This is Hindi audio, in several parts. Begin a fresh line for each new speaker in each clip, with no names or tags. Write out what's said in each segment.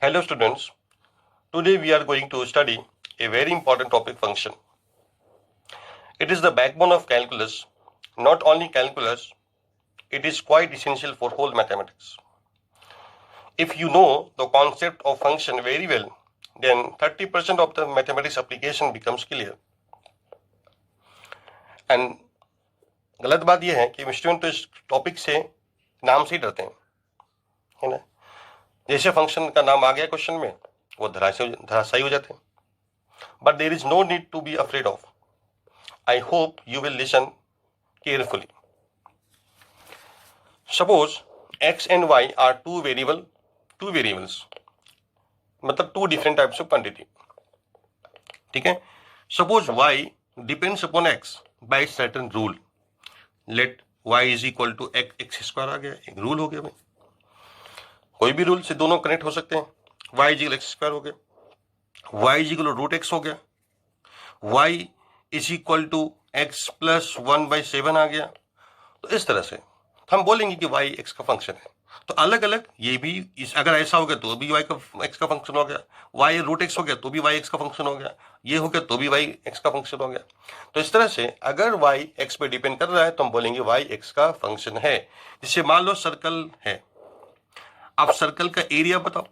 Hello students, today we are going to study a very important topic, function. It is the backbone of calculus. Not only calculus, it is quite essential for whole mathematics. If you know the concept of function very well, then 30% of the mathematics application becomes clear. And गलत बात यह है कि स्टूडेंट तो इस टॉपिक से नाम से ही डरते हैं, है ना। जैसे फंक्शन का नाम आ गया क्वेश्चन में, वो धराशायी हो जाते हैं. But there is no need to be afraid of. I hope you will listen carefully. Suppose x and y are two variables, मतलब two different types of quantity. ठीक है. Suppose y depends upon x by certain rule. Let y is equal to x square आ गया, एक रूल हो गया भाई. कोई भी रूल से दोनों कनेक्ट हो सकते हैं. y is equal x square हो गया, y is equal root x हो गया, y is equal to x plus 1/7 आ गया. तो इस तरह से हम बोलेंगे कि y x का फंक्शन है. तो अलग अलग ये भी अगर ऐसा हो गया तो भी y का x का फंक्शन हो गया, y रूट एक्स हो गया तो भी y x का फंक्शन हो गया, ये हो गया तो भी y x का फंक्शन हो गया. तो इस तरह से अगर y x पे डिपेंड कर रहा है तो हम बोलेंगे y x का फंक्शन है. जिससे मान लो सर्कल है, आप सर्कल का एरिया बताओ.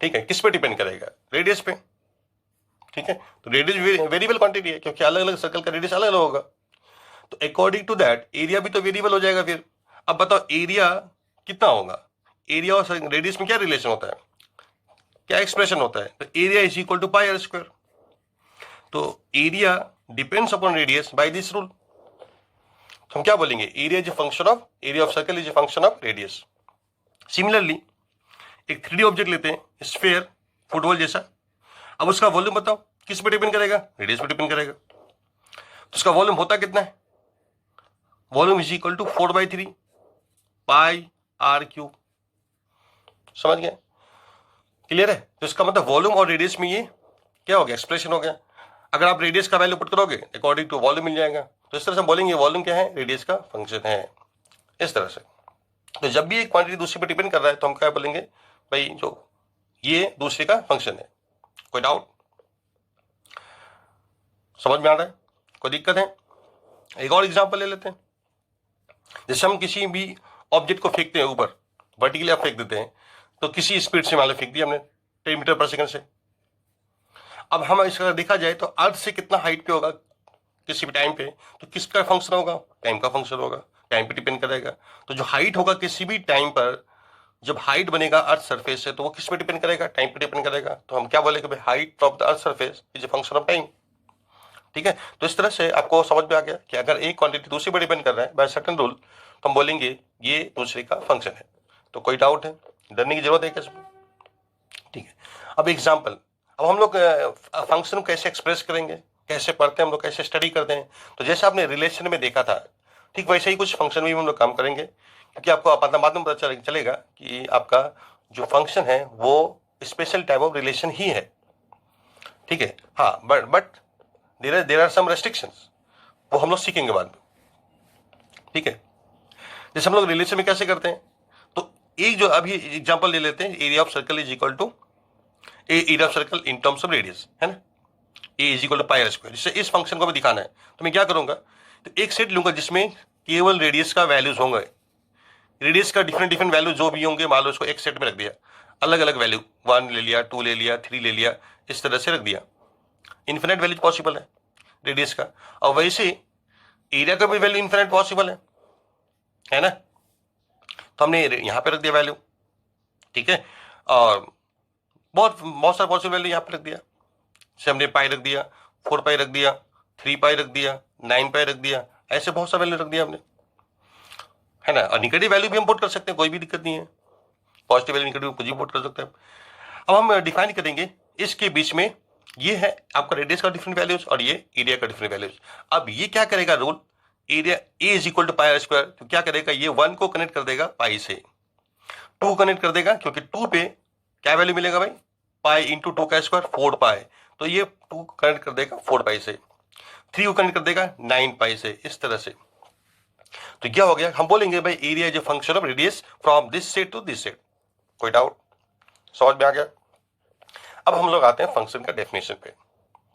ठीक है, किस पे डिपेंड करेगा? रेडियस पे. ठीक है, तो रेडियस वेरिएबल क्वांटिटी है क्योंकि अलग अलग सर्कल का रेडियस अलग अलग होगा. तो अकॉर्डिंग टू दैट एरिया भी तो वेरिएबल हो जाएगा. फिर अब बताओ एरिया कितना होगा? एरिया और रेडियस में क्या रिलेशन होता है, क्या एक्सप्रेशन होता है? तो area is equal to pi are square. तो area depends upon radius by this rule. तो हम क्या बोलेंगे? Area is a function of area of circle is a function of radius. Similarly एक 3D ऑब्जेक्ट लेते हैं, स्फीयर, फुटबॉल जैसा. अब उसका वॉल्यूम बताओ, किस पे डिपेंड करेगा? रेडियस पे डिपेंड करेगा. तो उसका वॉल्यूम होता कितना है? Volume is equal to 4/3 pi r cube. समझ गए? क्लियर है? तो इसका मतलब वॉल्यूम और रेडियस में ये क्या हो गया? एक्सप्रेशन हो गया. अगर आप रेडियस का वैल्यू पुट करोगे अकॉर्डिंग टू वॉल्यूम मिल जाएगा. तो इस तरह से हम बोलेंगे वॉल्यूम क्या है? रेडियस का फंक्शन है. इस तरह से. तो जब भी एक क्वांटिटी दूसरे पर डिपेंड कर रहा है तो हम क्या बोलेंगे? भाई जो ये दूसरे का फंक्शन है. कोई डाउट? समझ में आ रहा है? कोई दिक्कत है? एक और एग्जांपल ले लेते हैं. जैसे हम किसी भी ऑब्जेक्ट को फेंकते हैं ऊपर, वर्टिकली आप फेंक देते हैं, तो किसी स्पीड से मान लो फेंक दिया हमने 10 मीटर पर सेकंड से. अब हम इसका देखा जाए तो अर्थ से कितना हाइट पे होगा किसी भी टाइम पे, तो किसका फंक्शन होगा? टाइम का फंक्शन होगा. टाइम पे डिपेंड करेगा. तो जो हाइट होगा किसी भी टाइम पर, जब हाइट बनेगा अर्थ सरफेस से, तो वो किस पे डिपेंड करेगा? टाइम पे डिपेंड करेगा. तो हम क्या बोलेंगे? भाई height of the earth surface is a function of time. ठीक है. तो इस तरह से आपको समझ में आ गया कि अगर एक क्वांटिटी दूसरे पर डिपेंड कर रहा है बाय सर्टेन रूल, तो हम बोलेंगे ये दूसरे का फंक्शन है. तो कोई डाउट है? डरने की जरूरत है क्या इसमें? ठीक है. अब एग्जाम्पल, अब हम लोग फंक्शन कैसे एक्सप्रेस करेंगे, कैसे पढ़ते हैं हम लोग, कैसे स्टडी करते हैं. तो जैसे आपने रिलेशन में देखा था, ठीक वैसे ही कुछ फंक्शन में भी हम लोग काम करेंगे. क्योंकि आपको बाद में पता चलेगा कि आपका जो फंक्शन है वो स्पेशल टाइप ऑफ रिलेशन ही है. ठीक है. हाँ, but there are some restrictions, वो हम लोग सीखेंगे बाद में. ठीक है. जैसे हम लोग रिलेशन में कैसे करते हैं, तो एक जो अभी एग्जांपल ले लेते हैं, area of circle is equal to area of circle in terms of radius, है ना. A is equal to pi are square. जिससे इस फंक्शन को मैं दिखाना है तो मैं क्या करूंगा? तो एक सेट लूंगा जिसमें केवल रेडियस का वैल्यूज होंगे. रेडियस का डिफरेंट वैल्यू जो भी होंगे, मान लो उसको एक सेट में रख दिया, अलग अलग वैल्यू 1 ले लिया, 2 ले लिया, 3 ले लिया, इस तरह से रख दिया. इन्फिनिट वैल्यू पॉसिबल है रेडियस का. और वैसे एरिया का भी वैल्यू इन्फिनिट पॉसिबल है ना. तो हमने यहां पे रख दिया वैल्यू. ठीक है. और बहुत सारा पॉसिबल वैल्यू यहां पे रख दिया. जैसे हमने पाई रख दिया, 4 पाई रख दिया, 3 पाई रख दिया, 9 पाई रख दिया, ऐसे बहुत सा वैल्यू रख दिया हमने, है ना. और निगेटिव वैल्यू भी हम पुट कर सकते हैं, कोई भी दिक्कत नहीं है. पॉजिटिव वैल्यू निगेटिव कुछ भी पुट कर सकते हैं. अब हम डिफाइन करेंगे इसके बीच में, ये है आपका रेडियस का डिफरेंट वैल्यूज और ये एरिया का डिफरेंट वैल्यूज. अब ये क्या करेगा rule? Area A is equal to pi are square. तो क्या करेगा? ये 1 को कनेक्ट कर देगा पाई से, 2 कनेक्ट कर देगा क्योंकि 2 पे क्या वैल्यू मिलेगा भाई? पाई इंटू 2 का स्क्वायर 4 पाई. तो ये 2 कनेक्ट कर देगा 4 पाई से, 3 को कनेक्ट कर देगा 9 पाई से. इस तरह से. तो क्या हो गया? हम बोलेंगे भाई area is a function of radius from this set to this set. कोई डाउट? समझ में आ गया? अब हम लोग आते हैं फंक्शन का डेफिनेशन पे,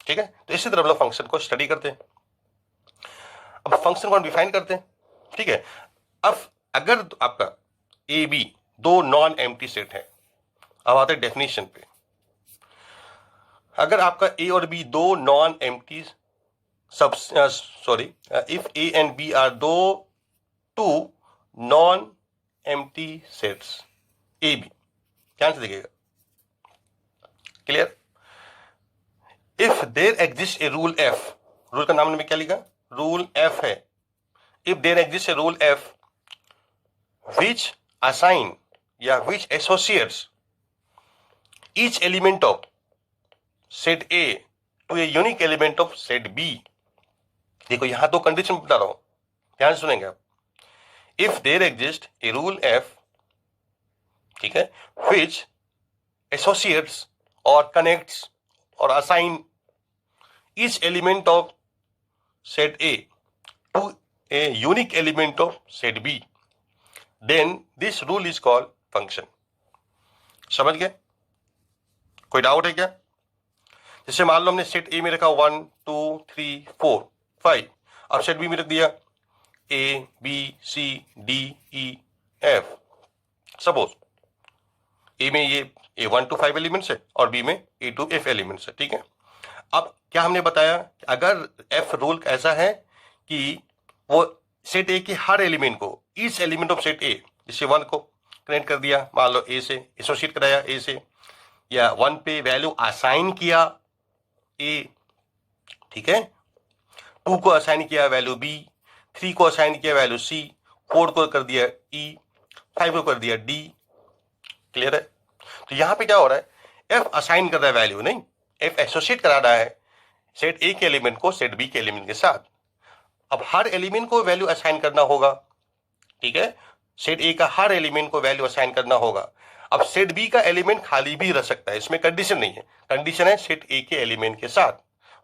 ठीक है? तो इसी तरह हम लोग फंक्शन को स्टडी करते हैं। अब फंक्शन को डिफाइन करते हैं, ठीक है? अब अगर आपका ए बी दो नॉन एम्प्टी सेट है, अब आते हैं डेफिनेशन पे। अगर आपका ए और बी दो non empty if A and B are two non empty sets A B, ध्यान से देखिएगा, clear? If there exist a rule F, rule का नाम में क्या लिखा? रूल एफ है। If there exist a rule F which assign या which associates each element of set A to a unique element of set B. देखो यहां दो कंडीशन बता रहा हूं, ध्यान सुनेंगे आप। If there exist a rule f, ठीक है, विच एसोसिएट्स और कनेक्ट्स और assign each element of set A to a unique element of set B, then this rule is called function। समझ गए? कोई डाउट है क्या? जैसे मान लो हमने सेट ए में रखा 1 2 3 4 5, अब सेट बी में रख दिया A B C D E F. Suppose A में ये A1 to 5 एलिमेंट्स है और बी में A to F एलिमेंट्स है, ठीक है? अब क्या हमने बताया, अगर F रूल ऐसा है कि वो सेट ए के हर एलिमेंट को, ईच एलिमेंट ऑफ सेट ए, जैसे 1 को कनेक्ट कर दिया मान लो ए से, एसोसिएट कराया ए से, या 1 पे वैल्यू असाइन किया ए, ठीक है, 2 को असाइन किया वैल्यू बी, 3 को असाइन किया वैल्यू सी, 4 को कर दिया ई, 5 को कर दिया डी। क्लियर है? तो यहां पे क्या हो रहा है, एफ असाइन कर रहा है वैल्यू, नहीं, एफ एसोसिएट करा रहा है सेट ए के एलिमेंट को सेट बी के एलिमेंट के साथ। अब हर एलिमेंट को वैल्यू असाइन करना होगा, ठीक है, सेट ए का हर एलिमेंट को वैल्यू असाइन करना होगा। अब सेट बी का एलिमेंट खाली भी रह सकता है, इसमें कंडीशन नहीं है, कंडीशन है सेट ए के एलिमेंट के साथ।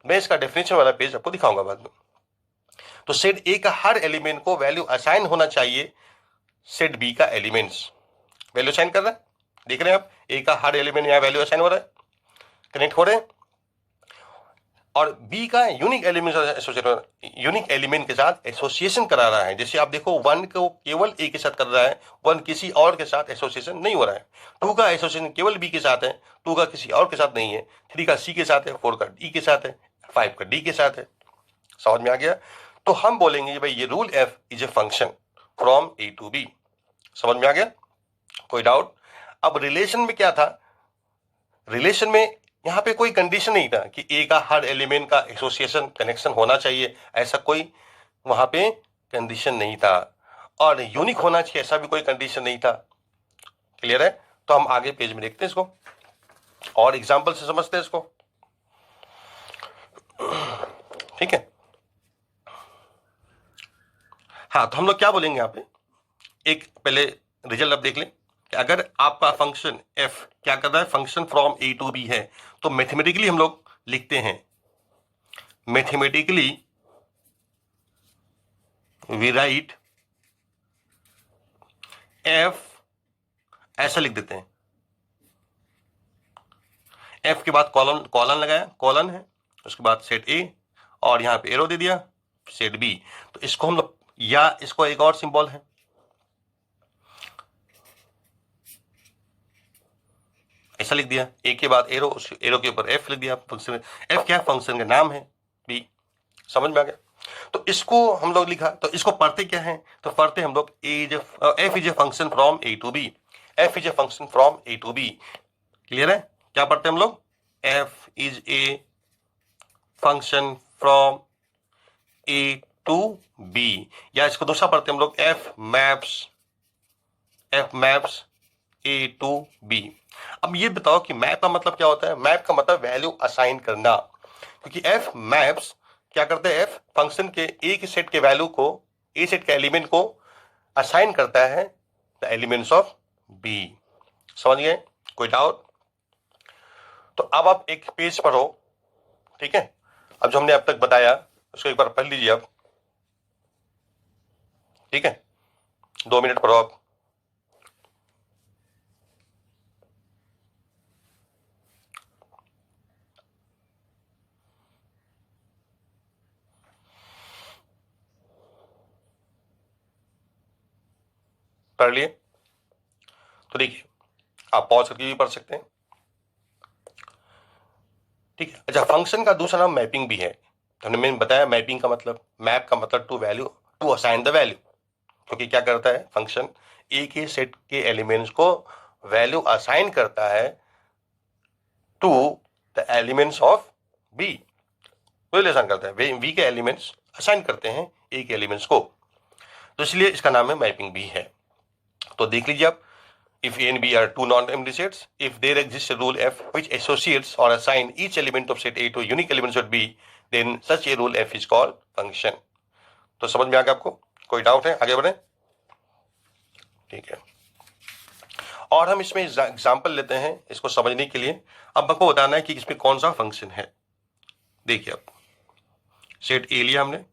मैं इसका डेफिनेशन वाला पेज आपको दिखाऊंगा बाद में। तो सेट ए का हर एलिमेंट को वैल्यू असाइन होना चाहिए सेट बी का एलिमेंट्स। वैल्यू असाइन कर रहा है, देख रहे हैं आप, ए का हर एलिमेंट यहां वैल्यू असाइन हो रहा है, कनेक्ट हो रहे हैं, और बी का यूनिक एलिमेंट के साथ एसोसिएशन करा रहा है। जैसे आप देखो 1 को केवल ए के साथ कर रहा है, 1 किसी और के साथ एसोसिएशन नहीं हो रहा है। 2 का एसोसिएशन केवल बी के साथ है, 2 का किसी और के साथ नहीं है, 3 का सी के साथ है, 4 का डी के साथ है, 5 का डी के साथ है। समझ में आ गया? तो हम बोलेंगे भाई ये rule f is a function from A to B. समझ में आ गया? कोई डाउट? अब रिलेशन में क्या था, रिलेशन में यहां पे कोई कंडीशन नहीं था कि ए का हर एलिमेंट का एसोसिएशन कनेक्शन होना चाहिए, ऐसा कोई वहां पे कंडीशन नहीं था, और यूनिक होना चाहिए ऐसा भी कोई कंडीशन नहीं था। क्लियर है? तो हम आगे पेज में देखते हैं इसको और एग्जांपल से समझते हैं इसको, ठीक है? हाँ, तो हम लोग क्या बोलेंगे यहां पे, एक पहले रिजल्ट अब देख लें कि अगर आपका फंक्शन f क्या कर रहा है, function from A to B है, तो मैथमेटिकली हम लोग लिखते हैं, मैथमेटिकली वी राइट f, ऐसा लिख देते हैं, f के बाद कॉलन, कॉलन लगाया, कॉलन है, उसके बाद सेट a और यहां पे एरो दे दिया सेट b। तो इसको हम लोग, या इसको एक और सिंबल है, ऐसा लिख दिया, ए के बाद एरो, उस एरो के ऊपर एफ लिख दिया। फंक्शन एफ क्या है, फंक्शन का नाम है बी। समझ में आ गया? तो इसको हम लोग लिखा, तो इसको पढ़ते क्या है, तो पढ़ते हम लोग f is a function from A to B, f is a function from A to B. Clear है? क्या पढ़ते हम लोग, f is a function from A to B, या इसको दूसरा पढ़ते हम लोग f maps A to B. अब ये बताओ कि मैप का मतलब क्या होता है? मैप का मतलब वैल्यू असाइन करना, क्योंकि एफ मैप्स क्या करते हैं, एफ फंक्शन के ए के सेट के वैल्यू को, ए सेट के एलिमेंट को असाइन करता है द एलिमेंट्स ऑफ बी। समझ गए? कोई डाउट? तो अब आप एक पेज पढ़ो, ठीक है? अब जो हमने अब तक बताया उसको एक बार पढ़ लीजिए आप, ठीक है? 2 मिनट पढ़ो आप। पढ़ लिए? तो देखिए, आप पॉज करके भी पढ़ सकते हैं, ठीक है। अच्छा, फंक्शन का दूसरा नाम मैपिंग भी है। तो मैंने बताया मैपिंग का मतलब, मैप का मतलब to value, to assign the value. क्योंकि क्या करता है फंक्शन, ए के सेट के एलिमेंट्स को वैल्यू असाइन करता है to the elements of B, value assign करता है, वी के एलिमेंट्स असाइन करते हैं ए के एलिमेंट्स को, तो इसलिए इसका नाम है मैपिंग भी है। तो देख लीजिए आप, if A and B are two non-empty sets, if there exists a rule F which associates or assign each element of set A to unique element set B, then such a rule F is called function। तो समझ में आ गया आपको? कोई डाउट है? आगे बढ़े, ठीक है। और हम इसमें एग्जाम्पल लेते हैं इसको समझने के लिए। अब आपको बताना है कि इसमें कौन सा फंक्शन है। देखिए, आप सेट ए लिया हमने,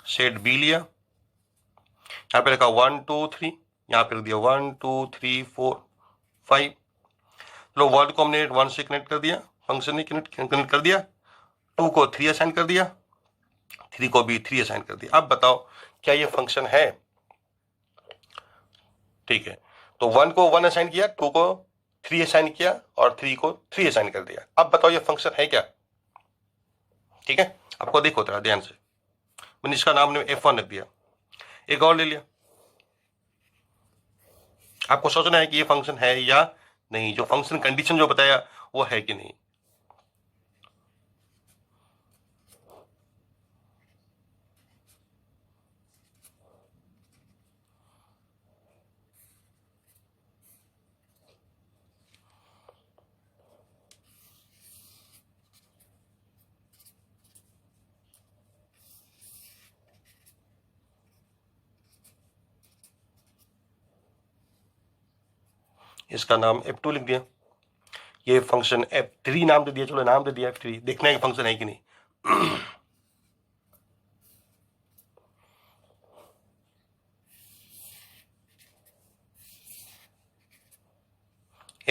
सेट बी लिया, यहां पे लिखा 1 2 3, यहाँ पे रख दिया 1 2 3 4 5। चलो, वर्ड को हमने 1 से कनेक्ट कर दिया, फंक्शन ने कनेक्ट कर दिया, 2 को 3 असाइन कर दिया, 3 को भी 3 असाइन कर दिया। अब बताओ क्या ये फंक्शन है? ठीक है, तो 1 को 1 असाइन किया, 2 को 3 असाइन किया और 3 को 3 असाइन कर दिया। अब बताओ ये फंक्शन है क्या? ठीक है, आपको देखो थोड़ा ध्यान से, मैंने इसका नाम F1 रख दिया, एक और ले लिया। आपको सोचना है कि ये फंक्शन है या नहीं, जो फंक्शन कंडीशन जो बताया वो है कि नहीं। इसका नाम F2 लिख दिया, ये फंक्शन F3 नाम दे दिया, चलो नाम दे दिया F3, देखना है कि फंक्शन है कि नहीं।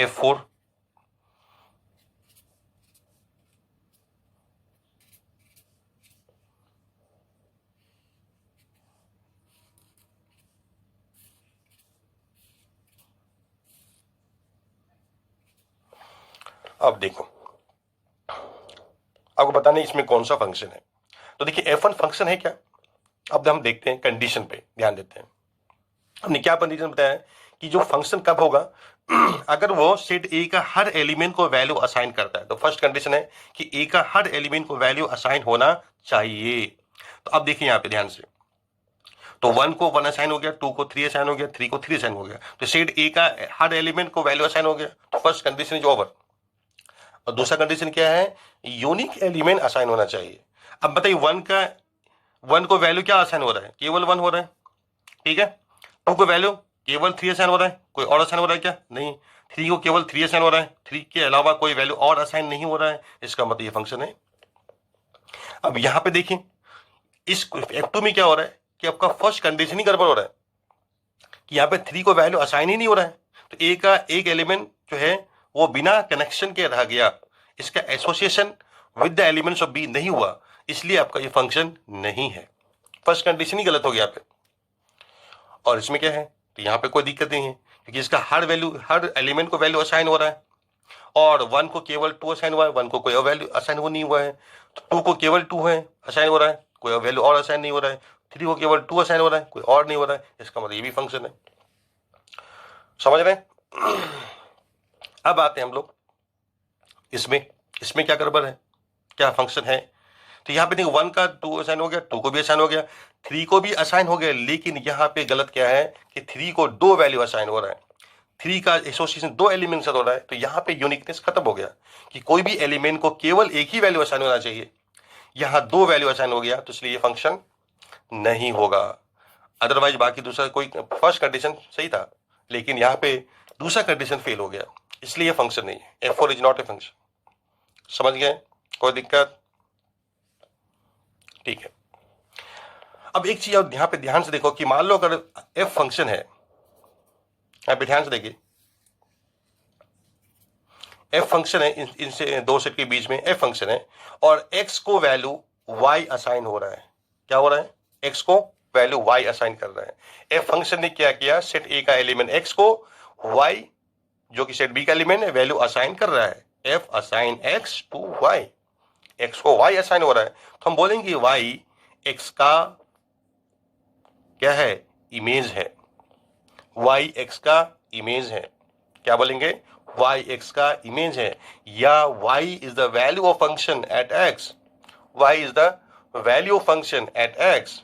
F4, अब देखो, आपको बताना है इसमें कौन सा फंक्शन है। तो देखिए, F1 फंक्शन है क्या? अब हम देखते हैं, कंडीशन पे ध्यान देते हैं। हमने क्या कंडीशन बताया कि जो फंक्शन कब होगा, अगर वो सेट ए का हर एलिमेंट को वैल्यू असाइन करता है। तो फर्स्ट कंडीशन है कि ए का हर एलिमेंट को वैल्यू असाइन होना चाहिए। तो अब देखिए यहाँ पे ध्यान से, तो 1 को 1 असाइन हो गया, 2 को 3 असाइन हो गया, 3 को 3 असाइन हो गया, तो सेट ए का हर एलिमेंट को वैल्यू असाइन हो गया। तो फर्स्ट कंडीशन इज ओवर। और दूसरा कंडीशन क्या है? यूनिक एलिमेंट असाइन होना चाहिए। अब बताइए, 1 को वैल्यू क्या असाइन हो रहा है? केवल 1 हो रहा है, ठीक है। 2 को वैल्यू केवल 3 असाइन हो रहा है, कोई और असाइन हो रहा है क्या? नहीं। 3 को केवल 3 असाइन हो रहा है, 3 के अलावा कोई वैल्यू और असाइन नहीं हो रहा है, इसका मतलब ये फंक्शन है। अब यहां पे देखिए, इस F2 में क्या हो रहा है कि आपका फर्स्ट कंडीशन ही गड़बड़ हो रहा है कि यहाँ पे 3 को वैल्यू असाइन ही नहीं हो रहा है। तो ए का एक एलिमेंट जो है वो बिना कनेक्शन के रह गया, इसका association with the elements of B नहीं हुआ, इसलिए आपका ये फंक्शन नहीं है। फर्स्ट कंडीशन ही गलत हो गया पे। और इसमें क्या है, तो यहाँ पे कोई दिक्कत नहीं है क्योंकि इसका हर एलिमेंट को वैल्यू असाइन हो रहा है। और 1 को केवल 2 असाइन हुआ है, 1 को कोई और वैल्यू असाइन हो नहीं हुआ है। तो 2 को केवल 2 है असाइन हो रहा है, कोई वैल्यू और असाइन नहीं हो रहा है। 3 को केवल 2 असाइन हो रहा है, कोई और नहीं हो रहा है, इसका मतलब ये भी फंक्शन है। समझ रहे हैं? अब आते हैं हम लोग इसमें क्या गड़बड़ है, क्या फंक्शन है। तो यहाँ पे देखो, 1 का 2 असाइन हो गया, 2 को भी असाइन हो गया, 3 को भी असाइन हो गया, लेकिन यहाँ पे गलत क्या है कि 3 को 2 वैल्यू असाइन हो रहा है, 3 का एसोसिएशन 2 एलिमेंट से हो रहा है। तो यहाँ पे यूनिकनेस खत्म हो गया कि कोई भी एलिमेंट को केवल एक ही वैल्यू असाइन होना चाहिए, यहाँ 2 वैल्यू असाइन हो गया, तो इसलिए ये फंक्शन नहीं होगा। अदरवाइज बाकी दूसरा कोई फर्स्ट कंडीशन सही था, लेकिन यहाँ पे दूसरा कंडीशन फेल हो गया, इसलिए ये फंक्शन नहीं है। F4 is not a function. समझ गए? कोई दिक्कत? ठीक है। अब एक चीज यहाँ पे ध्यान से देखो कि मान लो अगर F फंक्शन है, यहाँ पे ध्यान से देखिए, F फंक्शन है, इनसे दो सेट के बीच में F फंक्शन है और X को वैल्यू Y असाइन हो रहा है। क्या हो रहा है? X को वैल्यू y असाइन कर रहा है। f फंक्शन ने क्या किया, सेट a का एलिमेंट x को y जो कि सेट b का एलिमेंट है वैल्यू असाइन कर रहा है। f assign x to y, x को y असाइन हो रहा है, तो हम बोलेंगे y x का क्या है, इमेज है। y x का इमेज है, क्या बोलेंगे, y x का इमेज है, या y is the value of function at x, y is the value of function at x,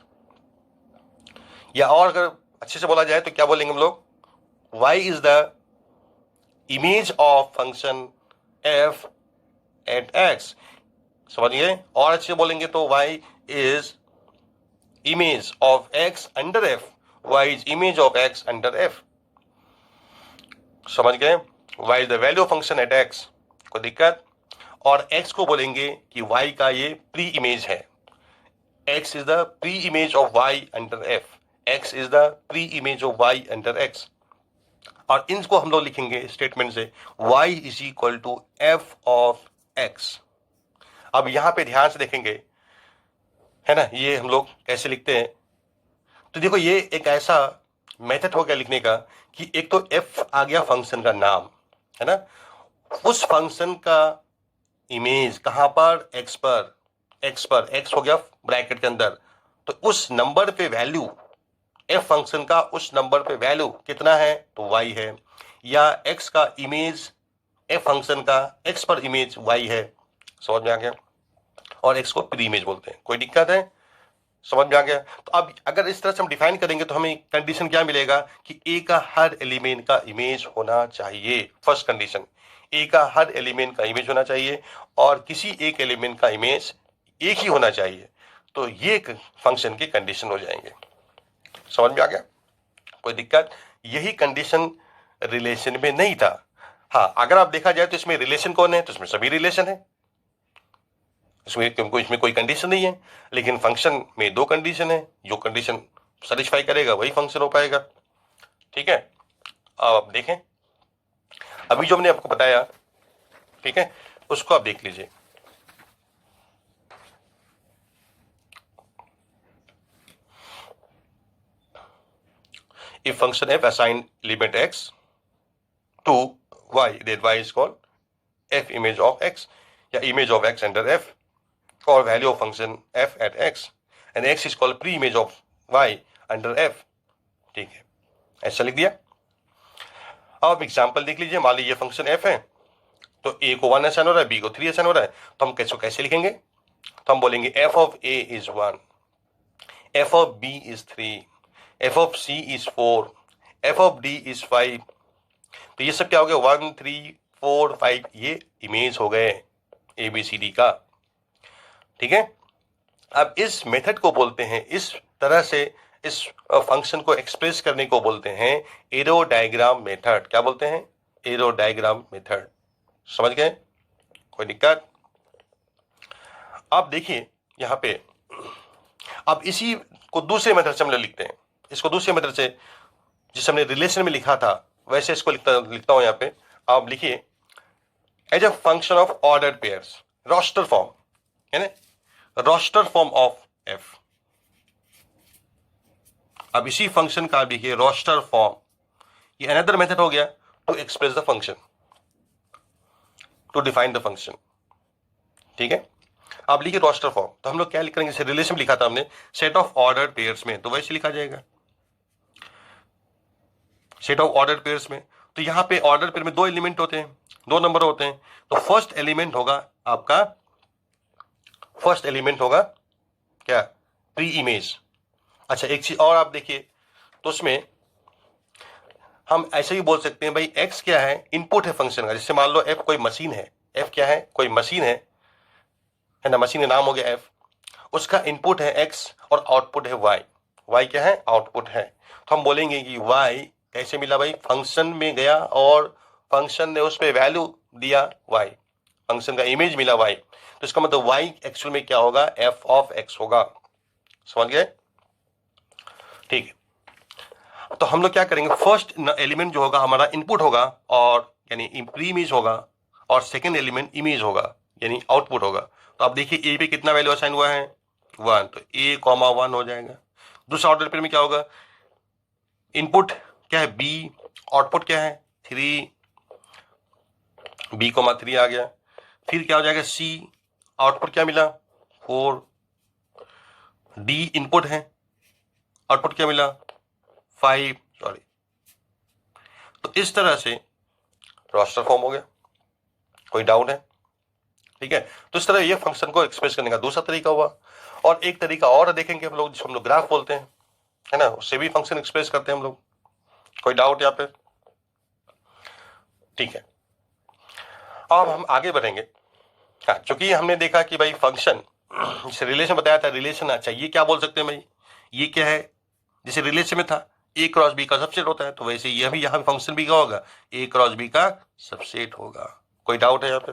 या और अगर अच्छे से बोला जाए तो क्या बोलेंगे हम लोग, y is the image of function f at x। समझ गए? और अच्छे बोलेंगे तो y is image of x under f, y is image of x under f। समझ गए? y is the value of function at x, कोई दिक्कत? और x को बोलेंगे कि y का ये प्री इमेज है, x is the pre image of y under f, x is the pre image of y under x। और इनको हम लोग लिखेंगे स्टेटमेंट से y is equal to f of x। अब यहां पे ध्यान से देखेंगे, है ना, ये हम लोग कैसे लिखते हैं, तो देखो ये एक ऐसा मेथड हो गया लिखने का कि एक तो f आ गया फंक्शन का नाम, है ना, उस फंक्शन का इमेज कहां पर, x पर, x हो गया ब्रैकेट के अंदर, तो उस नंबर पे वैल्यू f फंक्शन का उस नंबर पे वैल्यू कितना है, तो y है, या x का इमेज f फंक्शन का x पर इमेज y है। समझ में आ गया? और x को प्री इमेज बोलते हैं, कोई दिक्कत है? समझ में आ गया? तो अब अगर इस तरह से हम डिफाइन करेंगे तो हमें कंडीशन क्या मिलेगा कि a का हर एलिमेंट का इमेज होना चाहिए। फर्स्ट कंडीशन, a का हर एलिमेंट का इमेज होना चाहिए और किसी एक एलिमेंट का इमेज एक ही होना चाहिए, तो ये फंक्शन की कंडीशन हो जाएंगे। समझ में आ गया? कोई दिक्कत? यही कंडीशन रिलेशन में नहीं था। हाँ, अगर आप देखा जाए तो इसमें रिलेशन कौन है, तो इसमें सभी रिलेशन है, इसमें कोई कंडीशन नहीं है, लेकिन फंक्शन में दो कंडीशन है, जो कंडीशन सेटिस्फाई करेगा वही फंक्शन हो पाएगा। ठीक है, अब आप देखें, अभी जो हमने आपको बताया, ठीक है, उसको आप देख लीजिए। If function f assign element x to y, then y is called f image of x, या image of x under f, or value of function f at x, and x is called pre-image of y under f। ठीक है, ऐसा लिख दिया। अब एग्जाम्पल देख लीजिए, मान लीजिए फंक्शन f है, तो a को 1 असाइन हो रहा है, b को 3 असाइन हो रहा है, तो हम कैसे लिखेंगे, तो हम बोलेंगे f of a is 1, f of b is 3, f of c is 4, f of d is 5। तो ये सब क्या हो गया, 1 3 4 5, ये इमेज हो गए ABCD का। ठीक है, अब इस मेथड को बोलते हैं, इस तरह से इस फंक्शन को एक्सप्रेस करने को बोलते हैं एरो डायग्राम मेथड। क्या बोलते हैं? Arrow diagram method. समझ गए? कोई दिक्कत? अब देखिए यहां पे, अब इसी को दूसरे मेथड से हम लोग लिखते हैं, इसको दूसरे मेथड से जिस हमने रिलेशन में लिखा था वैसे इसको लिखता हूं। यहां पे आप लिखिए as a function of ordered pairs, roster form, है ना, रोस्टर फॉर्म ऑफ एफ। अब इसी फंक्शन का लिखिए रोस्टर फॉर्म, ये अनदर मेथड हो गया to express the function, to define the function. ठीक है, अब लिखिए रोस्टर फॉर्म, तो हम लोग क्या लिख करेंगे, जैसे रिलेशन में लिखा था हमने सेट ऑफ ऑर्डर्ड पेयर्स में, तो वैसे लिखा जाएगा सेट ऑफ ऑर्डर्ड पेयर्स में। तो यहां पे ऑर्डर पेयर में दो एलिमेंट होते हैं, दो नंबर होते हैं, तो फर्स्ट एलिमेंट होगा आपका, फर्स्ट एलिमेंट होगा क्या, प्री इमेज। अच्छा, एक चीज और आप देखिए, तो उसमें हम ऐसे ही बोल सकते हैं भाई x क्या है, इनपुट है फंक्शन का। जैसे मान लो f कोई मशीन है, f क्या है, कोई मशीन है ना, मशीन का नाम हो गया f, उसका इनपुट है x और आउटपुट है y, y क्या है, आउटपुट है। तो हम बोलेंगे कि y कैसे मिला भाई, फंक्शन में गया और फंक्शन ने उस पर वैल्यू दिया y, फंक्शन का इमेज मिला y, तो इसका मतलब y एक्चुअल में क्या होगा, f ऑफ x होगा। समझ गए? ठीक है, तो हम लोग क्या करेंगे, फर्स्ट एलिमेंट जो होगा हमारा इनपुट होगा, और यानी प्री इमेज होगा, और सेकेंड एलिमेंट इमेज होगा यानी आउटपुट होगा। तो आप देखिए ए पे कितना वैल्यू असाइन हुआ है, 1, तो a, 1 हो जाएगा। दूसरा ऑर्डर पेयर में क्या होगा, इनपुट क्या है b, आउटपुट क्या है 3, b,3 आ गया। फिर क्या हो जाएगा c, आउटपुट क्या मिला 4, d इनपुट है, आउटपुट क्या मिला 5, सॉरी। तो इस तरह से रोस्टर फॉर्म हो गया। कोई डाउट है? ठीक है, तो इस तरह ये फंक्शन को एक्सप्रेस करने का दूसरा तरीका हुआ। और एक तरीका और देखेंगे हम लोग, जिसको हम लोग ग्राफ बोलते हैं, है ना, उससे भी फंक्शन एक्सप्रेस करते हैं हम लोग। कोई डाउट यहाँ पे? ठीक है, अब हम आगे बढ़ेंगे। हाँ, चूंकि हमने देखा कि भाई फंक्शन, जैसे रिलेशन बताया था, रिलेशन अच्छा ये क्या बोल सकते हैं भाई, ये क्या है, जैसे रिलेशन में था ए क्रॉस बी का सबसेट होता है, तो वैसे यह भी यहाँ फंक्शन भी क्या होगा, ए क्रॉस बी का सबसेट होगा। कोई डाउट है यहाँ पे?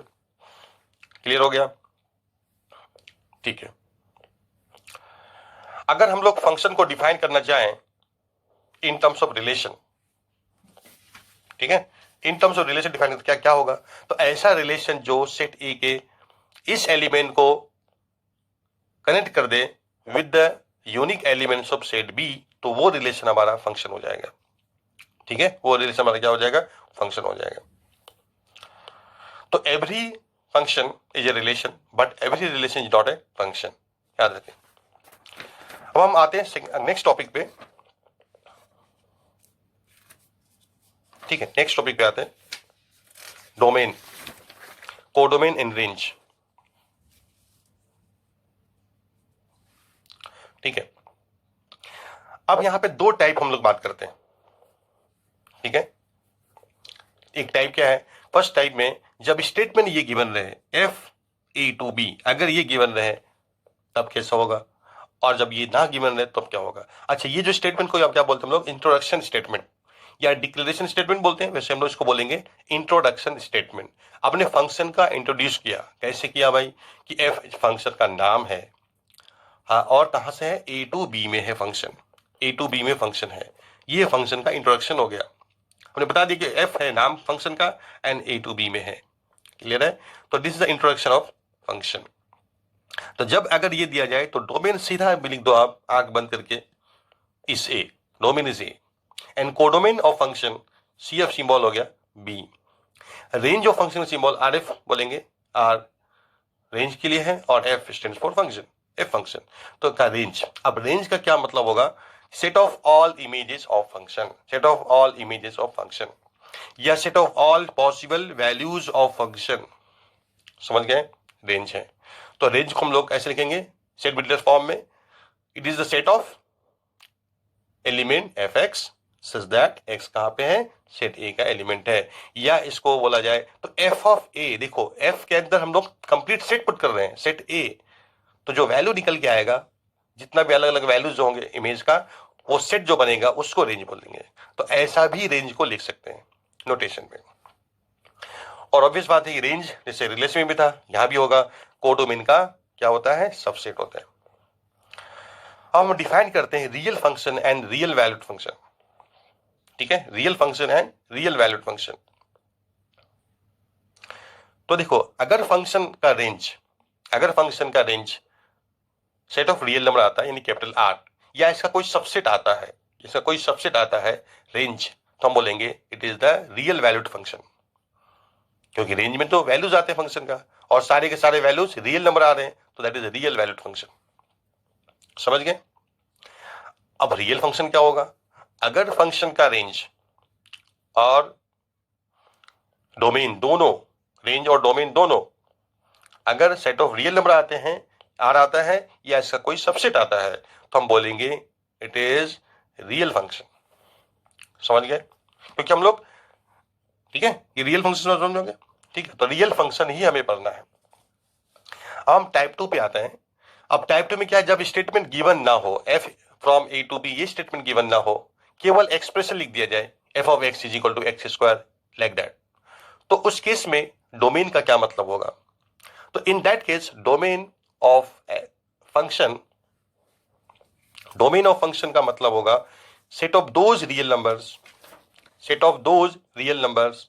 क्लियर हो गया? ठीक है, अगर हम लोग फंक्शन को डिफाइन करना चाहें इन टर्म्स ऑफ रिलेशन, ठीक है, इन टर्म्स ऑफ रिलेशन डिफाइन क्या क्या होगा, तो ऐसा रिलेशन जो सेट ए के इस एलिमेंट को कनेक्ट कर दे with the unique elements of set B, तो वो रिलेशन हमारा फंक्शन हो जाएगा। ठीक है, वो रिलेशन हमारा क्या हो जाएगा, फंक्शन हो जाएगा। तो every function is a relation, but every relation is not a function, याद रखें। अब हम आते हैं नेक्स्ट टॉपिक पे। ठीक है, नेक्स्ट टॉपिक पे आते हैं, डोमेन, कोडोमेन एंड रेंज। ठीक है, अब यहां पे दो टाइप हम लोग बात करते हैं। ठीक है, एक टाइप क्या है, फर्स्ट टाइप में जब स्टेटमेंट ये गिवन रहे एफ ए टू बी, अगर ये गिवन रहे तब कैसा होगा, और जब ये ना गिवन रहे तब क्या होगा। अच्छा, ये जो स्टेटमेंट को आप क्या बोलते हैं हम लोग, इंट्रोडक्शन स्टेटमेंट या डिक्लेरेशन स्टेटमेंट बोलते हैं, वैसे हम लोग इसको बोलेंगे इंट्रोडक्शन स्टेटमेंट। आपने फंक्शन का इंट्रोड्यूस किया, कैसे किया भाई, कि एफ फंक्शन का नाम है, हाँ, और कहां से है, ए टू बी में है फंक्शन, ए टू बी में फंक्शन है, ये फंक्शन का इंट्रोडक्शन हो गया। हमने बता दिया कि एफ है नाम फंक्शन का एंड ए टू बी में है। क्लियर है? तो this is the introduction of function. तो जब अगर ये दिया जाए तो डोमेन सीधा लिख दो आप आंख बंद करके, इस A, domain is A, and codomain of function C F symbol हो गया B, range of function symbol R F बोलेंगे, आर रेंज के लिए है और F stands for function, F function. तो का रेंज, अब रेंज का क्या मतलब होगा, set of all images of function, set of all images of function, या set of all possible values of function. समझ गए, रेंज है। तो रेंज को हम लोग ऐसे लिखेंगे सेट बिल्डर फॉर्म में, it is the set of element F x such that x कहां पे है, सेट ए का एलिमेंट है। या इसको बोला जाए तो एफ ऑफ ए, देखो एफ के अंदर हम लोग कंप्लीट सेट पुट कर रहे हैं, सेट ए, तो जो वैल्यू निकल के आएगा, जितना भी अलग अलग वैल्यूज होंगे इमेज का, वो सेट जो बनेगा उसको रेंज बोलेंगे। तो ऐसा भी रेंज को लिख सकते हैं नोटेशन में। और ऑब्वियस बात है कि रेंज जैसे रिलेशन में भी था, यहां भी होगा, कोडोमेन का क्या होता है, सबसेट होता है। अब हम डिफाइन करते हैं real function and real valued function. ठीक है, real function and real valued function. तो देखो, अगर फंक्शन का range set of real number आता है यानी कैपिटल आर, या इसका कोई सबसेट आता है, इसका कोई सबसेट आता है रेंज, तो हम बोलेंगे it is the real valued function, क्योंकि रेंज में तो वैल्यूज आते हैं फंक्शन का और सारे के सारे वैल्यूज रियल नंबर आ रहे हैं, तो that is real valued function. समझ गए? अब रियल फंक्शन क्या होगा, अगर फंक्शन का रेंज और डोमेन दोनों, रेंज और डोमेन दोनों, अगर सेट ऑफ रियल नंबर आते हैं, आर आता है, या इसका कोई सबसेट आता है, तो हम बोलेंगे इट इज रियल फंक्शन। समझ गए? क्योंकि हम लोग, ठीक है, ये रियल फंक्शन समझोगे, ठीक है, तो रियल फंक्शन ही हमें पढ़ना है। हम टाइप 2 पे आते हैं। अब टाइप 2 में क्या है, जब स्टेटमेंट गिवन ना हो, f from A to B, ये स्टेटमेंट गिवन ना हो, केवल एक्सप्रेशन लिख दिया जाए f of x is equal to x square like that, तो उस केस में डोमेन का क्या मतलब होगा, तो इन that case domain of function, domain of function का मतलब होगा set of those real numbers, set of those real numbers,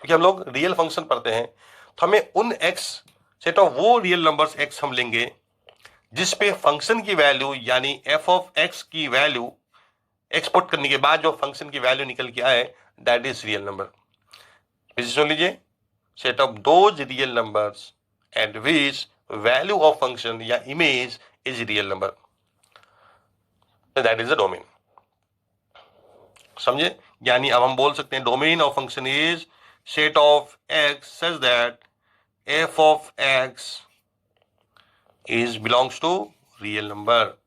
क्योंकि हम लोग रियल फंक्शन पढ़ते हैं, तो हमें उन एक्स, सेट ऑफ वो रियल नंबर्स एक्स हम लेंगे जिस पे फंक्शन की वैल्यू यानी एफ ऑफ एक्स की वैल्यू एक्सपोर्ट करने के बाद जो फंक्शन की वैल्यू निकल के आए दैट इज रियल नंबर। फिर सुन लीजिए, set of those real numbers and which value of function या image is real number, that is the domain. समझे? यानी अब हम बोल सकते हैं domain of function is set of X such that F of x is belongs to real number,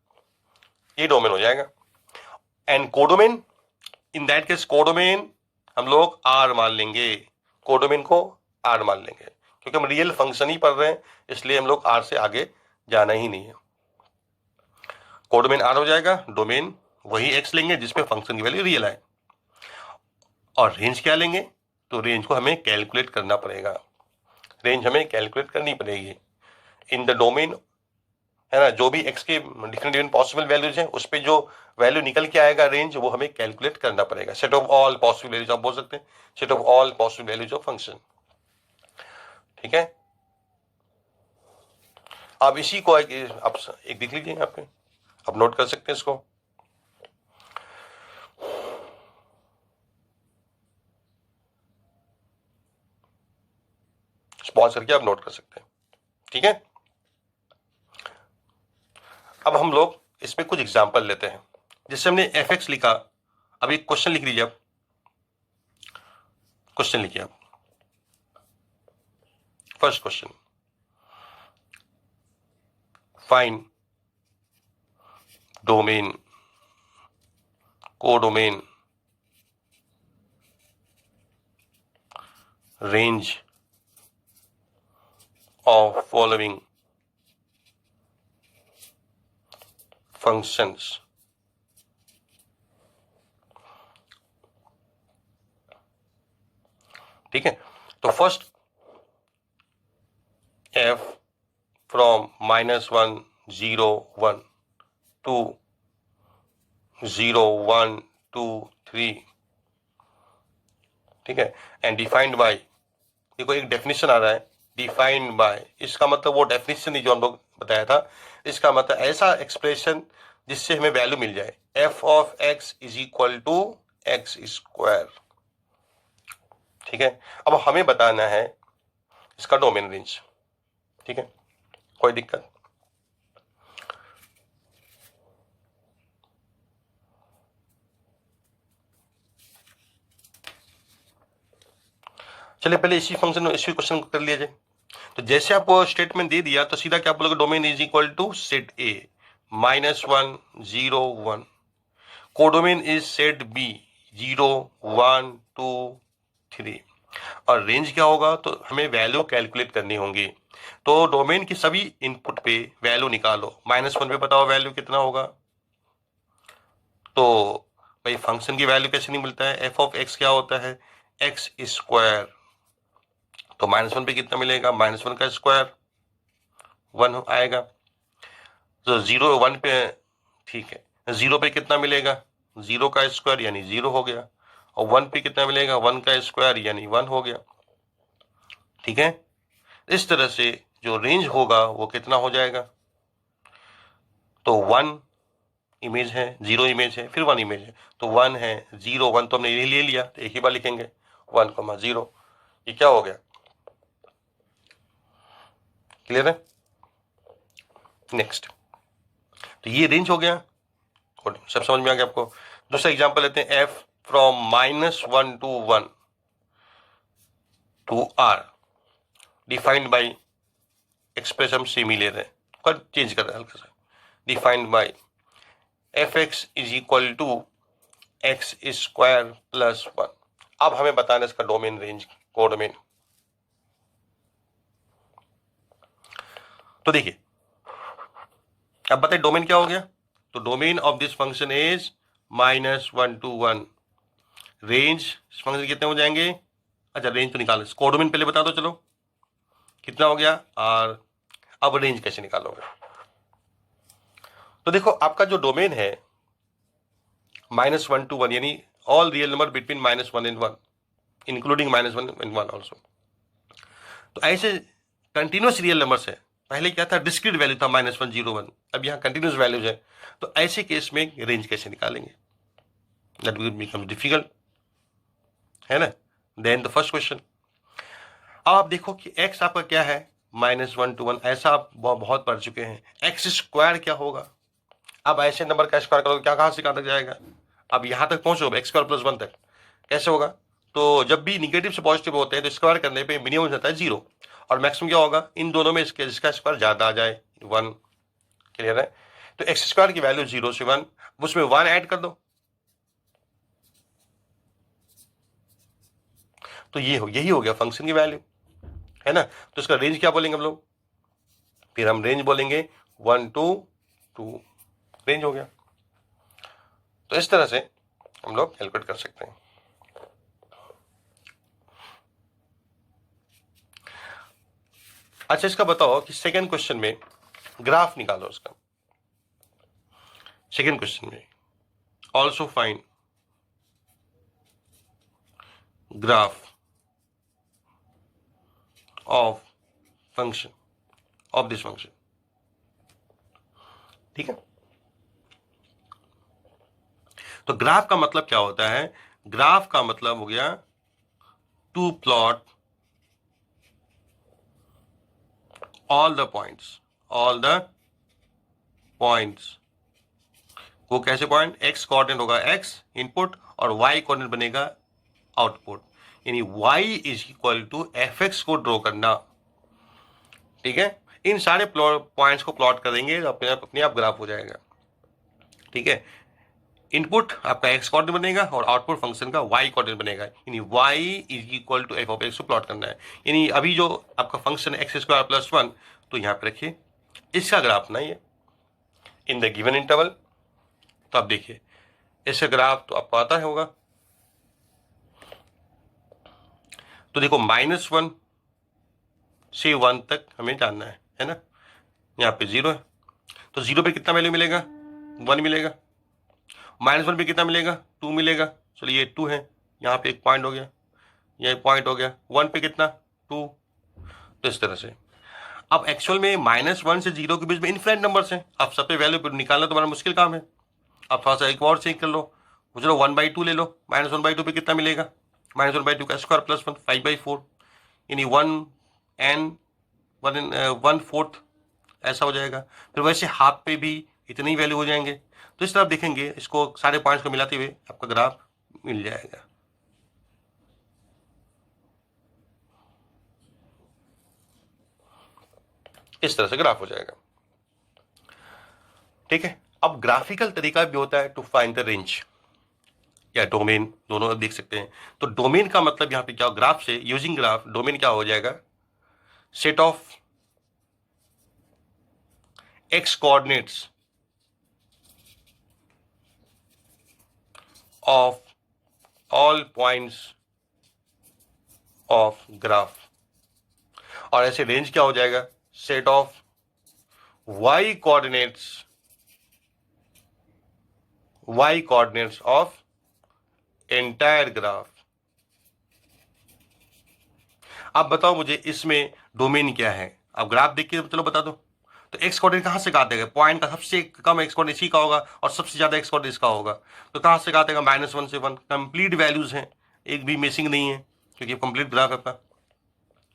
ये डोमेन हो जाएगा। And codomain, in that case codomain हम लोग आर मान लेंगे, कोडोमेन को आर मान लेंगे, क्योंकि हम रियल फंक्शन ही पढ़ रहे हैं, इसलिए हम लोग आर से आगे जाना ही नहीं है। कोडोमेन आर हो जाएगा, डोमेन वही एक्स लेंगे जिसमें फंक्शन की वैल्यू रियल आए। और रेंज क्या लेंगे? तो रेंज को हमें कैलकुलेट करना पड़ेगा, रेंज हमें कैलकुलेट करनी पड़ेगी इन द डोमेन, है ना। जो भी एक्स के डिफरेंट पॉसिबल वैल्यूज हैं उस पर जो वैल्यू निकल के आएगा रेंज, वो हमें कैलकुलेट करना पड़ेगा। Set of all possible values आप बोल सकते हैं, set of all possible values of function. ठीक है, आप इसी को एक देख लीजिए यहाँ पे, आप नोट कर सकते हैं इसको। पॉज करके आप नोट कर सकते हैं। ठीक है, अब हम लोग इसमें कुछ एग्जांपल लेते हैं। जैसे हमने एफ एक्स लिखा, अब एक क्वेश्चन लिख लीजिए। आप क्वेश्चन लिखिए, आप first question, find domain codomain range of following functions. ठीक है, तो फर्स्ट f from -1 0 1 to 0 1 2 3, ठीक है, एंड डिफाइंड बाय, देखो एक डेफिनेशन आ रहा है डिफाइंड बाय, इसका मतलब वो डेफिनेशन ही जो हम लोग बताया था, इसका मतलब ऐसा एक्सप्रेशन जिससे हमें वैल्यू मिल जाए f of x is equal to x square. ठीक है, अब हमें बताना है इसका डोमेन रेंज। ठीक है, कोई दिक्कत? चलिए पहले इसी क्वेश्चन को कर लिया जाए। तो जैसे आपको स्टेटमेंट दे दिया तो सीधा क्या बोलोगे, domain is equal to set A -1 0 1, codomain is set B 0 1 2 3, और रेंज क्या होगा, तो हमें वैल्यू कैलकुलेट करनी होंगी। तो डोमेन की सभी इनपुट पे वैल्यू निकालो। -1 पे बताओ वैल्यू कितना होगा, तो भाई फंक्शन की वैल्यू कैसे नहीं मिलता है, एफ ऑफ एक्स क्या होता है एक्स स्क्वायर, तो -1 पे कितना मिलेगा, -1 का स्क्वायर 1 आएगा, तो 0 1 पे, ठीक है, 0 पे कितना मिलेगा, 0 का स्क्वायर यानी 0 हो गया, और 1 पे कितना मिलेगा, 1 का स्क्वायर यानी 1 हो गया। ठीक है, इस तरह से जो रेंज होगा वो कितना हो जाएगा, तो 1 इमेज है, 0 इमेज है, फिर 1 इमेज है, तो 1 है 0 1 तो हमने ये ले लिया, तो एक ही बार लिखेंगे 1 0, ये क्या हो गया, क्लियर है। नेक्स्ट, तो ये रेंज हो गया, सब समझ में आ गया आपको। दूसरा एग्जांपल लेते हैं, f from -1 to 1 to r defined by, express हम सेम ही ले रहे हैं पर चेंज कर रहे हैं हल्का सा, defined by f x is equal to x square plus 1। अब हमें बताना इसका डोमेन रेंज, कोडोमेन। तो देखिए, अब बताइए डोमेन क्या हो गया, तो domain of this function is -1 to 1, range function कितने हो जाएंगे, अच्छा रेंज तो निकालो, कोडोमेन पहले बता दो, चलो कितना हो गया, और अब रेंज कैसे निकालोगे। तो देखो आपका जो डोमेन है -1 to 1 यानी all real number between -1 and 1 including -1 and 1 also, तो ऐसे कंटिन्यूस रियल नंबर्स है पहले क्या था, डिस्क्रीट वैल्यू था -1 0 1, अब यहाँ कंटिन्यूस वैल्यूज है। तो ऐसे केस में रेंज कैसे निकालेंगे, दैट विल बिकम डिफिकल्ट, है ना। देन द फर्स्ट क्वेश्चन, अब आप देखो कि x आपका क्या है, -1 to 1, ऐसा आप बहुत पढ़ चुके हैं। एक्स स्क्वायर क्या होगा, अब ऐसे नंबर का स्क्वायर करोगे क्या, कहां से कहां तक जाएगा, अब यहां तक पहुंचो x² + 1 तक, कैसे होगा। तो जब भी निगेटिव से पॉजिटिव होते हैं तो स्क्वायर करने पे मिनिमम जाता है 0, और मैक्सिमम क्या होगा, इन दोनों में जिसका स्क्वायर ज्यादा आ जाए 1। क्लियर है। तो x² की वैल्यू 0 से 1, उसमें 1 ऐड कर दो, तो यही हो गया फंक्शन की वैल्यू, है ना। तो इसका रेंज क्या बोलेंगे हम लोग, फिर हम रेंज बोलेंगे 1 to 2, रेंज हो गया। तो इस तरह से हम लोग कैलकुलेट कर सकते हैं। अच्छा, इसका बताओ कि सेकेंड क्वेश्चन में ग्राफ निकालो उसका। सेकेंड क्वेश्चन में also find graph of function of this function, ठीक है। तो ग्राफ का मतलब क्या होता है, ग्राफ का मतलब हो गया to plot all the points. वो कैसे पॉइंट, एक्स कोऑर्डिनेट होगा एक्स इनपुट और वाई कोऑर्डिनेट बनेगा आउटपुट, यानी y is equal to f x को ड्रॉ करना, ठीक है। इन सारे पॉइंट्स को प्लॉट करेंगे तो अपने आप ग्राफ हो जाएगा, ठीक है। इनपुट आपका एक्स कोऑर्डिनेट बनेगा और आउटपुट फंक्शन का वाई कोऑर्डिनेट बनेगा, यानी y is equal to f of x को प्लॉट करना है। यानी अभी जो आपका फंक्शन x² + 1, तो यहाँ पे रखिए, इसका ग्राफ ना ये इन द गिवन इंटरवल। तो आप देखिए इसका ग्राफ तो आपको आता है होगा, तो देखो -1 से 1 तक हमें जानना है ना। यहाँ पे 0 है, तो 0 पे कितना वैल्यू मिलेगा, 1 मिलेगा। -1 पे कितना मिलेगा, 2 मिलेगा। चलिए ये 2 है, यहाँ पे एक पॉइंट हो गया, ये पॉइंट हो गया। 1 पे कितना, 2। तो इस तरह से अब एक्चुअल में -1 से 0 के बीच में इनफिनिट नंबर्स हैं, अब सब पे वैल्यू निकालना तुम्हारा मुश्किल काम है। अब थोड़ा सा एक और चेक कर लो, चलो 1/2 ले लो, -1/2 पे कितना मिलेगा, -1/2 का स्क्वायर + 1 5/4, यानी 1/4 ऐसा हो जाएगा। फिर वैसे हाफ पे भी इतने ही वैल्यू हो जाएंगे। तो इस तरह आप देखेंगे, इसको सारे पॉइंट्स को मिलाते हुए आपका ग्राफ मिल जाएगा। इस तरह से ग्राफ हो जाएगा, ठीक है। अब ग्राफिकल तरीका भी होता है टू फाइंड द रेंज या डोमेन, दोनों आप देख सकते हैं। तो डोमेन का मतलब यहाँ पे क्या, ग्राफ से यूजिंग ग्राफ डोमेन क्या हो जाएगा, set of x coordinates of all points of graph, और ऐसे रेंज क्या हो जाएगा, set of y coordinates of entire graph. अब बताओ मुझे इसमें डोमेन क्या है, अब ग्राफ देख के चलो बता दो। तो एक्स कोऑर्डिनेट कहां से काटेगा, पॉइंट का सबसे कम एक्स कोऑर्डिनेट इसी का होगा और सबसे ज्यादा एक्स कोऑर्डिनेट इसका होगा, तो कहां से काटेगा, -1 से 1, कंप्लीट वैल्यूज हैं, एक भी मिसिंग नहीं है क्योंकि कंप्लीट ग्राफ है आपका,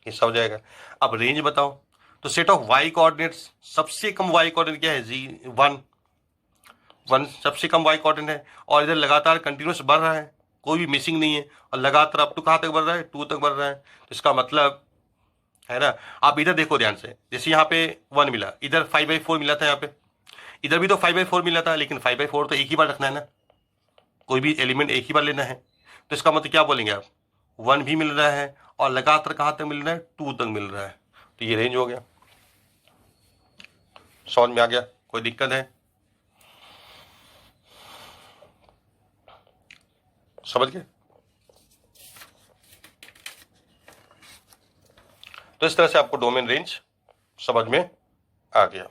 हिस्सा हो जाएगा। अब रेंज बताओ, तो सेट ऑफ y कोऑर्डिनेट्स, सबसे कम y कोऑर्डिनेट क्या है, 1 सबसे कम y कोऑर्डिनेट है, और इधर लगातार कंटिन्यूस बढ़ रहा है, कोई भी मिसिंग नहीं है, और लगातार अप टू कहां तक बढ़ रहा है, 2 तक बढ़ रहा है। तो इसका मतलब है ना, आप इधर देखो ध्यान से, जैसे यहाँ पे 1 मिला, इधर 5/4 मिला था, यहाँ पे इधर भी तो 5/4 मिला था, लेकिन 5/4 तो एक ही बार रखना है ना, कोई भी एलिमेंट एक ही बार लेना है। तो इसका मतलब क्या बोलेंगे आप, 1 भी मिल रहा है और लगातार कहां तक मिल रहा है, 2 तक मिल रहा है। तो ये रेंज हो गया, समझ में आ गया, कोई दिक्कत है, समझ गए। तो इस तरह से आपको डोमेन रेंज समझ में आ गया।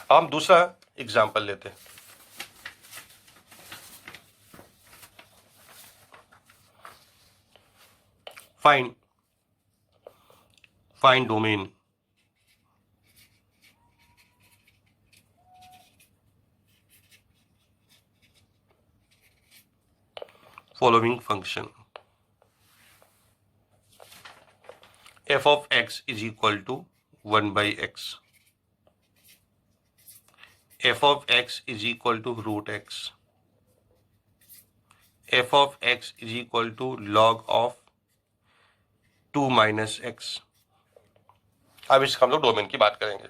अब हम दूसरा एग्जाम्पल लेते हैं। Find find domain following function f of x is equal to 1 by x, f of x is equal to root x, f of x is equal to log of 2 minus x। अब इसका हम लोग डोमेन की बात करेंगे।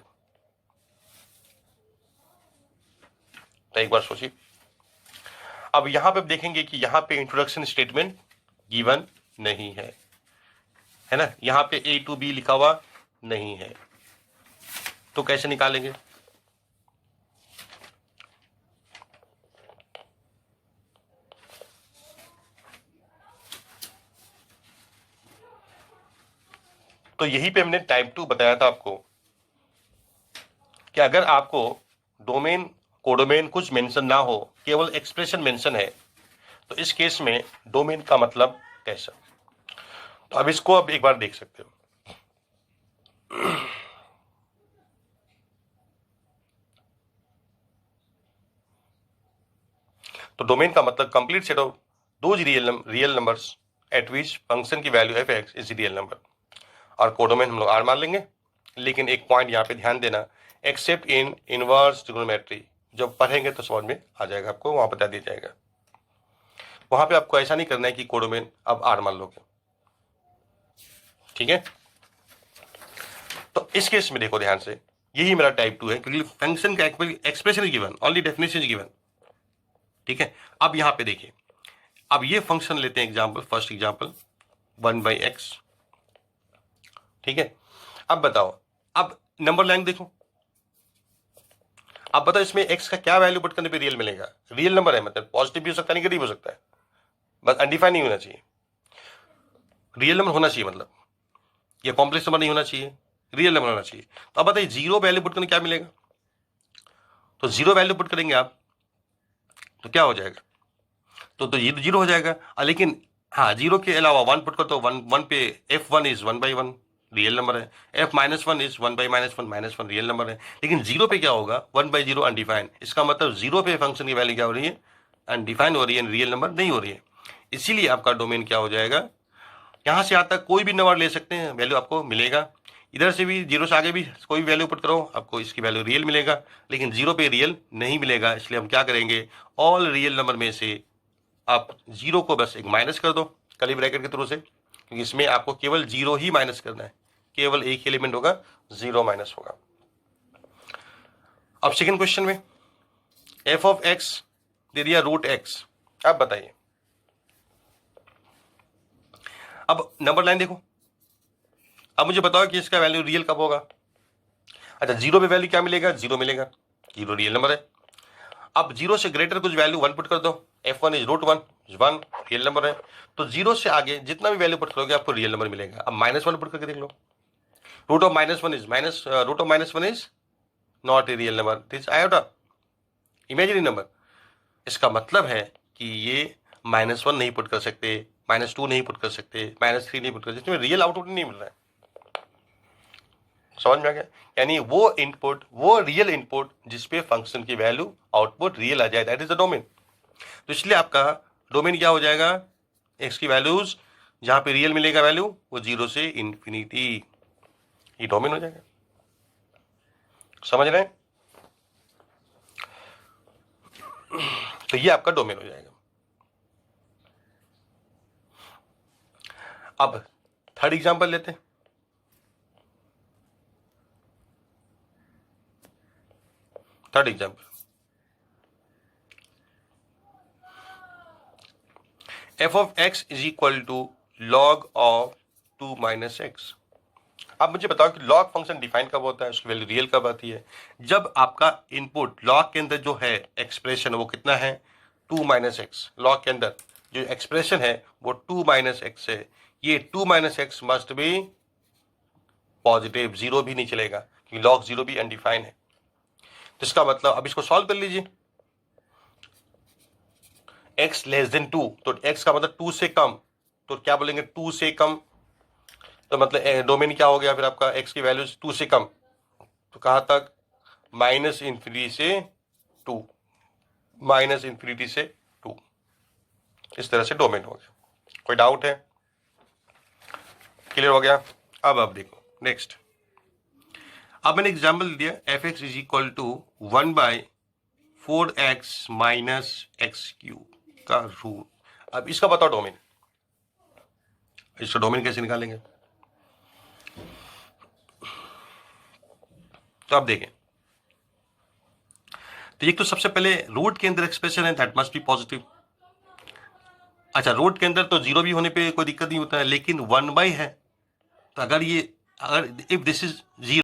तो एक बार सोचिए, अब यहां पे देखेंगे कि यहां पे इंट्रोडक्शन स्टेटमेंट गिवन नहीं है ना, यहां पे a to b लिखा हुआ नहीं है, तो कैसे निकालेंगे? तो यही पे हमने टाइप 2 बताया था आपको कि अगर आपको डोमेन कोडोमेन कुछ मेंशन ना हो, केवल एक्सप्रेशन मेंशन है, तो इस केस में डोमेन का मतलब कैसा? तो अब इसको अब एक बार देख सकते हो। तो डोमेन का मतलब complete set of those real numbers at which function की value F x is real number, और कोडोमेन हम लोग आर मान लेंगे। लेकिन एक पॉइंट यहाँ पे ध्यान देना, एक्सेप्ट इन इनवर्स ट्रिग्नोमेट्री, जब पढ़ेंगे तो समझ में आ जाएगा, आपको वहां बता दिया जाएगा। वहां पे आपको ऐसा नहीं करना है कि कोडोमेन अब आर मान लोगे, ठीक है? तो इस केस में देखो ध्यान से, यही मेरा टाइप 2 है, क्योंकि फंक्शन का expression given, only definition given, ठीक है? अब यहां पे देखिए, अब ये फंक्शन लेते हैं example, first example 1 by x, ठीक है? अब बताओ, अब नंबर लाइन देखो, अब बताओ इसमें x का क्या वैल्यू पुट करने पे रियल मिलेगा? रियल नंबर है, मतलब पॉजिटिव भी हो सकता है, नेगेटिव हो सकता है, बस अनडिफाइन नहीं होना चाहिए। रियल नंबर होना चाहिए, मतलब ये कॉम्प्लेक्स नंबर नहीं होना चाहिए, रियल नंबर होना चाहिए। तो अब बताइए जीरो वैल्यू पुट करने क्या मिलेगा? तो जीरो वैल्यू पुट करेंगे आप तो क्या हो जाएगा? तो ये जीरो हो जाएगा। लेकिन हाँ, जीरो के अलावा 1 पुट कर, तो 1 पे f1 is 1 by 1 real number है, f-1 is 1 by -1 real number है। लेकिन जीरो पे क्या होगा? 1 by 0 अनडिफाइंड। इसका मतलब जीरो पे फंक्शन की वैल्यू क्या हो रही है? अनडिफाइंड हो रही है, रियल नंबर नहीं हो रही है। इसीलिए आपका डोमेन क्या हो जाएगा? यहां से आता कोई भी नंबर ले सकते हैं, वैल्यू आपको मिलेगा। इधर से भी जीरो से आगे भी कोई भी वैल्यू पुट करो, आपको इसकी वैल्यू रियल मिलेगा, लेकिन जीरो पे रियल नहीं मिलेगा। इसलिए हम क्या करेंगे, ऑल रियल नंबर में से आप जीरो को बस एक माइनस कर दो कर्ली ब्रैकेट के थ्रू से, क्योंकि इसमें आपको केवल जीरो ही माइनस करना है, केवल एक ही एलिमेंट होगा, जीरो माइनस होगा। अब सेकेंड क्वेश्चन में एफ ऑफ एक्स दे दिया रूट एक्स। अब बताइए, अब नंबर लाइन देखो, अब मुझे बताओ कि इसका वैल्यू रियल कब होगा? अच्छा, जीरो पे वैल्यू क्या मिलेगा? जीरो मिलेगा, जीरो रियल नंबर है। अब जीरो से ग्रेटर कुछ वैल्यू 1 पुट कर दो, f1 is root 1 real number है। तो जीरो से आगे जितना भी वैल्यू पुट करोगे आपको रियल नंबर मिलेगा। अब -1 पुट करके देख लो, root of -1 is not a real number, this iota imaginary number. इसका मतलब है कि ये -1 नहीं पुट कर सकते, -2 नहीं पुट कर सकते, -3 नहीं पुट कर सकते, जिसमें रियल आउटपुट नहीं मिल रहा है। समझ में आ गया? यानी वो इनपुट, वो रियल इनपुट जिसपे फंक्शन की वैल्यू आउटपुट रियल आ जाए, दैट इज द डोमेन। तो इसलिए आपका डोमेन क्या हो जाएगा? एक्स की वैल्यूज जहां पे रियल मिलेगा वैल्यू, वो 0 से इंफिनिटी, ये डोमेन हो जाएगा। समझ रहे हैं? तो ये आपका डोमेन हो जाएगा। अब थर्ड एग्जांपल लेते हैं। Third example, f of x is equal to log of 2 minus x। अब मुझे बताओ कि log फंक्शन डिफाइन कब होता है, उसकी वैल्यू रियल कब आती है? जब आपका इनपुट log के अंदर जो है एक्सप्रेशन वो कितना है? 2 minus x। log के अंदर जो एक्सप्रेशन है वो 2 minus x है। ये 2 minus x must be positive, zero भी नहीं चलेगा, क्योंकि log 0 भी अनडिफाइन है। तो इसका मतलब, अब इसको सॉल्व कर लीजिए, x <2, तो x का मतलब 2 से कम, तो क्या बोलेंगे? 2 से कम तो मतलब डोमेन क्या हो गया फिर आपका, x की वैल्यू 2 से कम, तो कहाँ तक, -∞ से 2, -∞ से 2, इस तरह से डोमेन हो गया। कोई डाउट है? क्लियर हो गया? अब देखो नेक्स्ट, अब मैंने एग्जाम्पल दिया f(x) is equal to 1/4x - x³ का रूट। अब इसका बताओ डोमेन, इसका डोमेन कैसे निकालेंगे? तो आप देखें, तो एक तो सबसे पहले रूट के अंदर एक्सप्रेशन है, दैट मस्ट बी पॉजिटिव। अच्छा, रूट के अंदर तो 0 भी होने पे कोई दिक्कत नहीं होता है, लेकिन 1 है, तो अगर इफ दिस इज 0